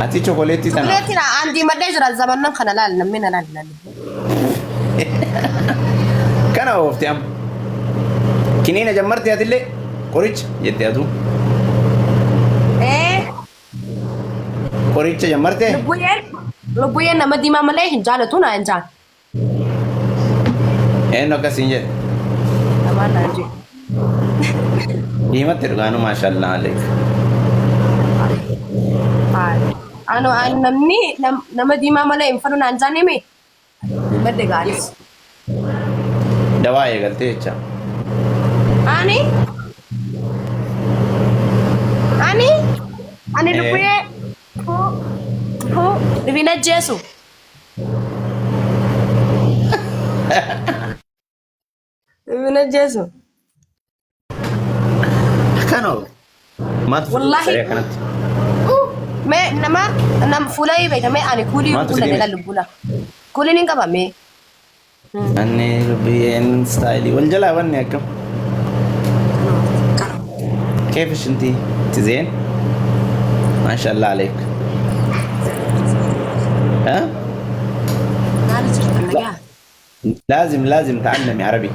أتي شوكولاتي تنا شوكولاتي لا عندي ما دايجر الزمن نخنا لا نمنا لا كان أوفتي أم كنينة جمرت يا تلي كوريتش جت يا تو إيه كوريتش جمرت لبوين نما دي ما ملاه هنجالة تونا هنجال إيه نوكاسينجة أما ناجي قيمة ترغانو ما شاء الله عليك أنا نمني نما دي ما ملاه ينفرو نانجاني مي بدي غالس دواء قلتي إيش أني لبوين هو لبينا جيسو لبينا جيسو كانوا ما والله. كانت ما نما فولاي بيت ما أنا كولي ما كولا تسلمي. نلا لبولا كولي نينكا بامي أني بين ستايلي والجلا وني أكم كيفش أنتي تزين ما شاء الله عليك ها لازم تعلمي عربي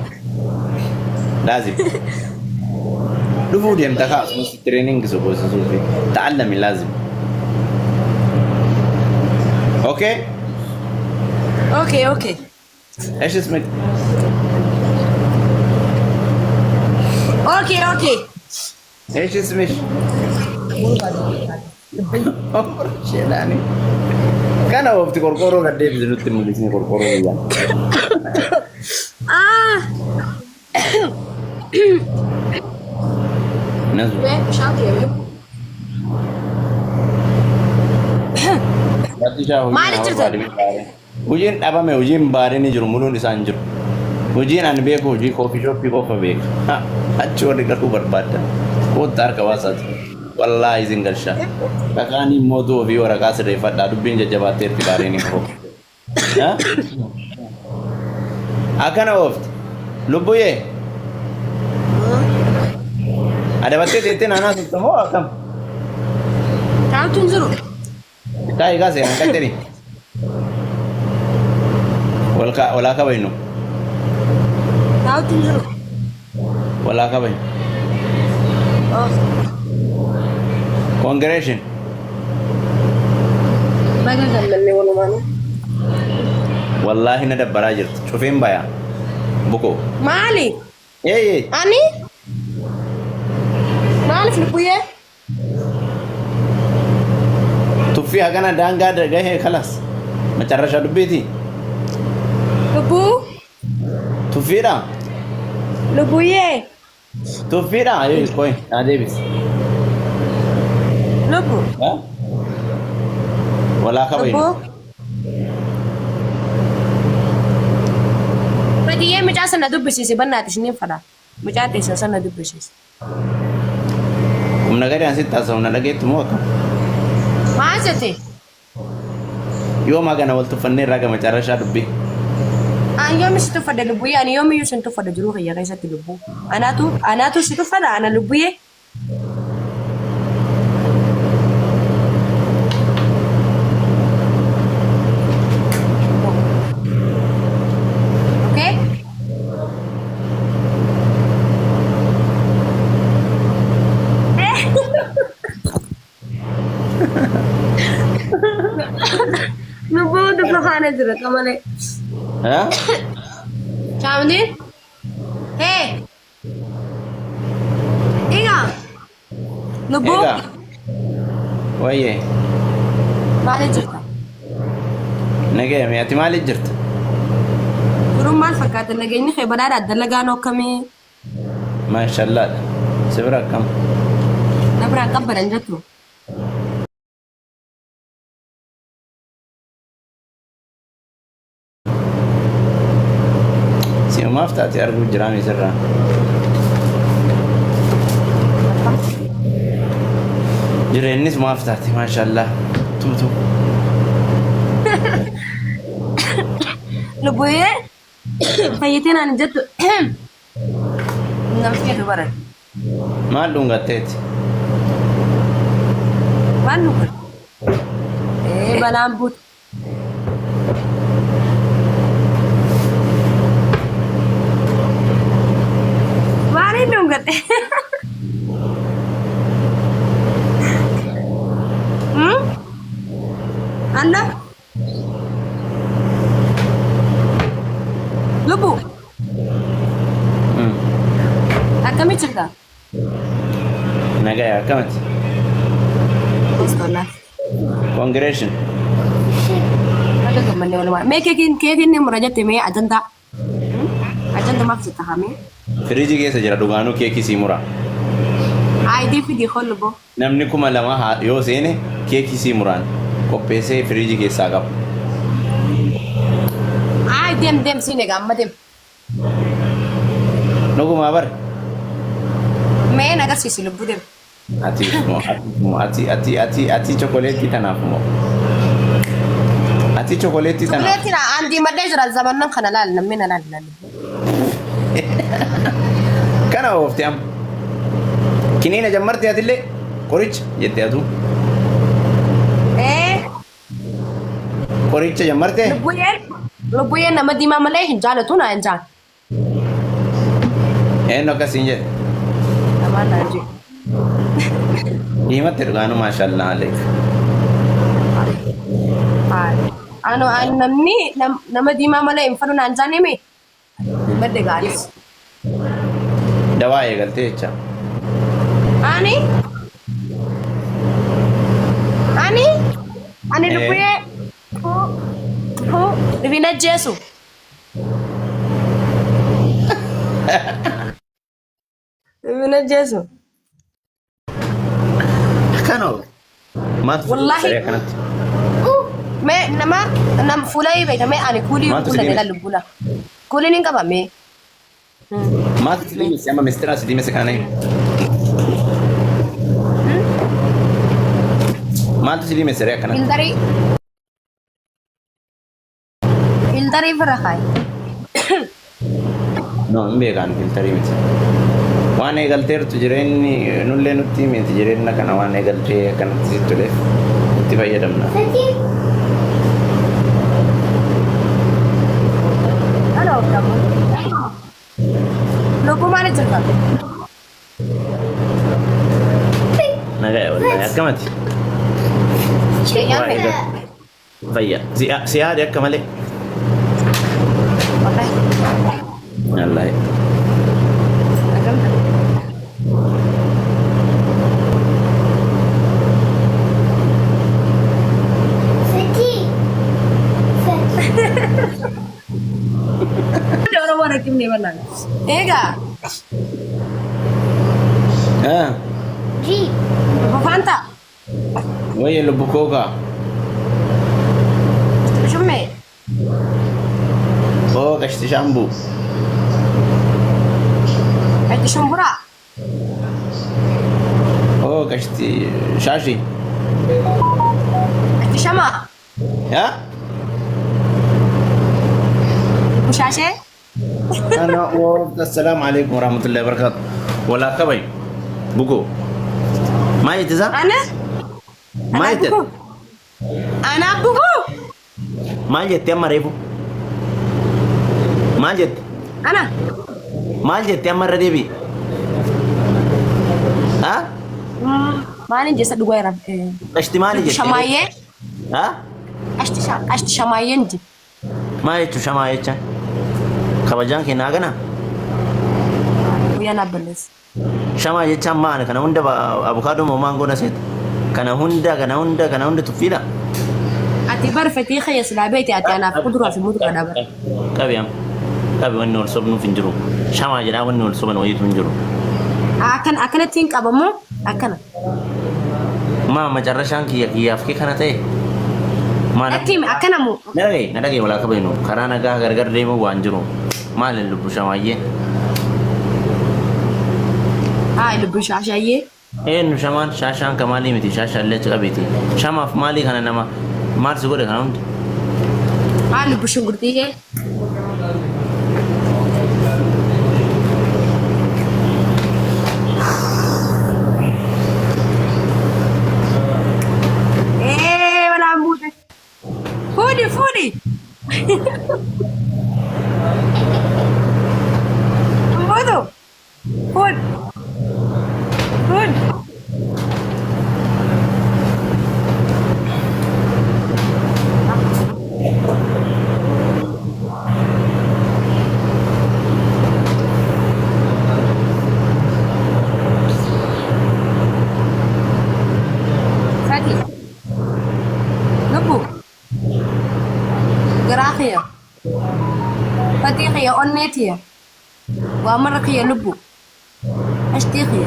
لازم دفودي أنت خلاص مش تريننج سوبر سوفي تعلمي لازم أوكي اوكي إيش اسمك اوكي إيش اسمك شيلاني كان هو بتقول كورو قد ايه بزنوت المدرسين كورو يعني نزل ما عليك وجين أبا ما وجين بارين يجرو ملون يسانجرو وجين أنا بيك وجي كوفي شوب بيك أوفا بيك أتشور دكتور بربادة كود تار كواسات والله يزنقل شا كأني مودو في ورا كاس ريفات دارو بين جباتير في بارين يكو ها أكان أوفت لبويه ada batte tete nana sutamo akam تعالوا تنزلوا kai gas ya kateri wala ka bayno تعالوا تنزلوا wala ka bay congregation ما قال لي والله ما wallahi na dabbara jirtu shufin baya buko مالي eh أني مالك لبويه tufi agana danga daga he khalas macharasha dubbiti لبو tufira لبويه ayo koi adebis لبو ha wala ka bayno لبو بدي إيه مجاسنا دبسيسي بناتي شنين فدا مجاتي سنة دبسيسي kumna gari ansit tasawna lagetu mo akam ما عزتي yo magana wal tufanni raga macharasha dubbi يوم ستفدا لبويه أنا يوم يوسن تفدا جروح يا غيسة لبو أنا تو ستفدا أنا لبويه أوكي لبو دفخانة جرا كمان ha شامدين هي إيجا لبو ega waye ما لجرتا nage me atimali jirta روم ما الفكات اللي جايني خيبرات الدلقانو كمي ما شاء الله سبرا كم نبرا كبر انجتو سيما ما فتاتي أرجو جرامي سرا جرينيس ما فتاتي ما شاء الله توتو لبويه فايتين عن جد نمشي دبرت ما لونغا تيتي وانو balaan buut. Maaliin dhungatte? Anda? Lubu? Akkamii jirta? Nagaya akkamati. Postolaa. Congratulation. Ada gammanne walumaa. Mee keekiin ni mura jette mee ajandaa? Ajandaa maaf jetta hamee? Firiijii keessa jira dhugaanuu keekii sii mura. Aayidii fidii hollubo. Namni 2,000 yoo seene keekii sii muraan qopheessee firiijii keessaa qaba. Ay dem sini gamma dem. Dhugumaa bar. Mee nagarsiisi lubbuu dem. Ati chokoleettii tanaaf moo? Ati chokoleettii tanaaf. Chokoleettii na andi maddee jira zamannan kana laal namni na laal. Kana oofte am. Kiniina jammartee atillee qoricha jettee atu. Qoricha jammartee? Lubbuyeen nama diimaa malee hin jaalatu na hin jaal. Eenyu akkasiin jedhe? Namaan naan jedhu. Diimatti dhugaanu maashaallah aleek. Ano namni nama diimaa malee hin fadhu naan jaanne mee? Madde gaaris. Dawaa eegaltee jecha. Ani lubbuyee. Rivina Jesu. Rivina Jesu. Kano. Wallahi. Me nama fulai baita me ani kuli kula daga lubula. Kuli ni kaba me. Maatu silimi siama mistera silimi sekana hii. Maatu silimi seria kana. Filteri berakai. No, beekan filteri miti. Waan eegalteer tu jireenyi nullee nutti miti jireenya kana waan eegaltee kanatti tole itti fayyadamna. Halo, kamu. Logo mana cerita? Nagaya wallahi akkamati. Fayya. Si aade akka malee. Wallahi. Orang-orang kim ni mana? Ega. Ji. Fanta. Waya lubbu kooka. Shumme. Oh, kashti shambu. Kashti shambura. Oh, kashti shashi. Kashti shama. Ya? Mushashe? Assalamualaikum warahmatullahi wabarakatuh. Wala kabay. Buko. Ma yitiza? Ana? Ma yitir? Ana buko. Ma yitti amma reefu? Ma yitti? Ana? Ma yitti amma radeebi? Ha? Maalin jessa dhugaa jira? Ashti maali jettee? Shamaayee? Ha? Ashti shamaayeen ji. Maal jechuun shamaayee jechaan? Kabajaan kennaa gana? Guyyaa naabballees. Shamaa jechaan maali? Kana hunda abukaadoo moo maangoo na seeta? Kana hunda tuffiidha? Ati barfetii khayya silaa beekte ati anaaf kuduraa fi muduraa dhaabata. Qabi wanni ol sobnuuf hin jiru. Shamaa jedhaa wanni ol soban wayiitu hin jiru. Akkanatti hin qabamu akkana. Maa macarrashaan kiyyaaf kee kana ta'e? Akkim akkana moo? Na dhagaye walaa kabaynu karaa nagaa gargar deemu waan jiru. Maalin lubbu shamaayyee? Lubbu shaashaayyee. Eenyu shamaan shaashaan ka maalii miti shaashaallee achi qabeeti. Shamaaf maalii kana nama maal si godhe kana hundi? Lubbu shungurtiyyee. Walaa muute. Bodo. Food. Food. Sadi. Lubu. Gerakhia. Fatihia onnetia. وأمرك يا لبو أشتيخي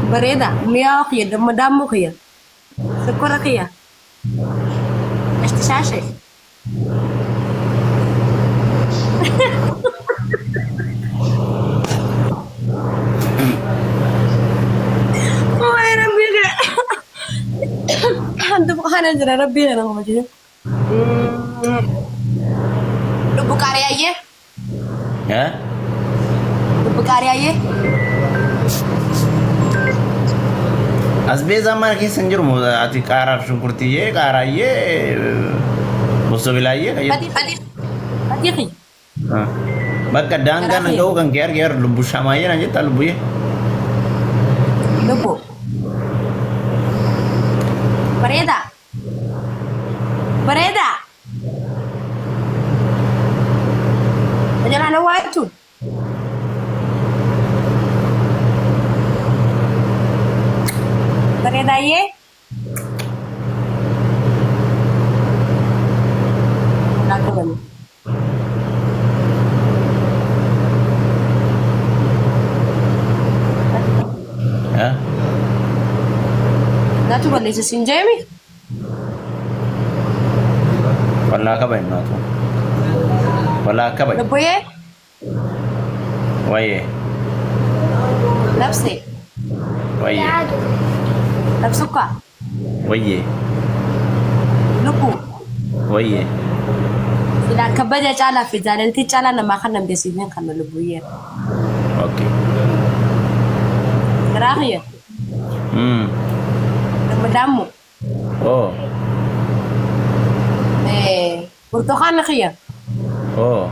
بريدة مياخ يا دم دمك يا سكرك يا أشتشاشي وين ربي أنت بخانا جرى ربي أنا ما جيت لبو كاريا Ya? Bekari aja. Asbeza mana kisan jiru mu ati karar syukurti ye karaye musuh wilayah kayak. Pati. Bakka dangan engkau kan ger lubu samaya aja tak lubu ya. Lubu. Bereda. Jangan ada waktu. Bereda ye. Lakukan. Ya? Natu balik sesinjai mi. Wala ka ba natu? Wala ka ba? Lubu ye. Waye. Nafsi. Waye. Nafsuka. Waye. Lubu. Waye. Ila kabada cala fi zalanti cala na makan ng besibin kan lubu ye. Okay. Kerakhia. Madamu. Oh. Burtukan khia. Oh.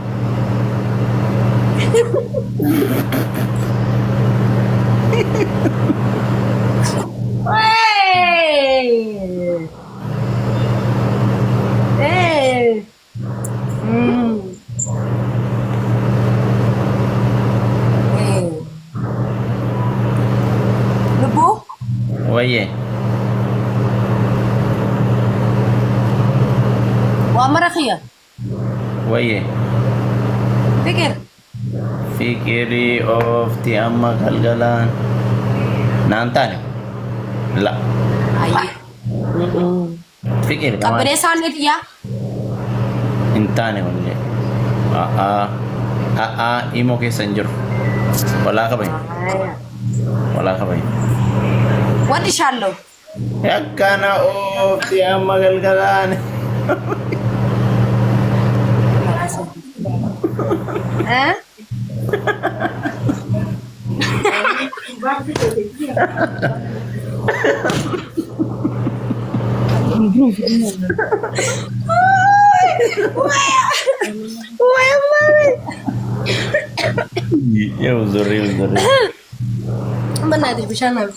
Lubu? Waye. Wamara khia. Waye. Fikir. Fikiri of ti amma galgalan. Nantan. La. Aye. Fikir Kabare sanit ya. Intane onne. Imo ke sanjur. Wala ka ba? Wala ka ba? What is shallow? Yakana of ti amma galgalan. Eh? Ya uzuri. Mana ada bisa ambil.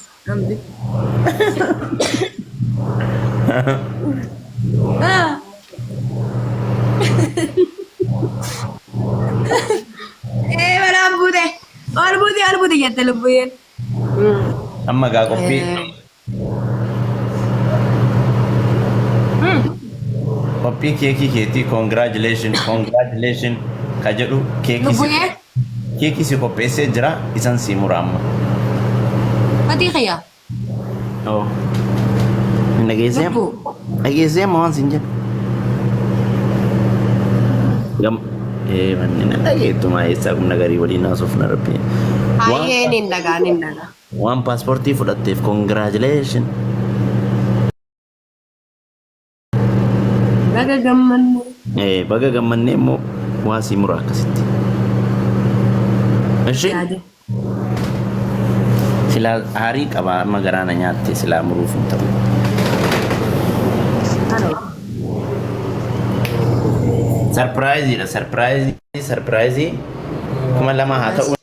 Mana bude ya telubuin. Amma ga kopi. Kopi keki keti congratulations kajadu keki. Lubunya? Keki si kopi se jira isan si muramma. Pati kaya? Oh. Nagizem. Lubu. Nagizem mo sinja. Gam manina lagi itu mah isa kum nagari wali nasuf na rabbi. Aye nindaga. One passporti fudhatte congratulations. Baga gamman. Baga gammanne mo wasi mura akkasitti. Eshi. Sila hari qaba amma garaana nyaatte sila muruuf hin ta'u. Ano? Sarpiraayizii kuma lama haa ta'u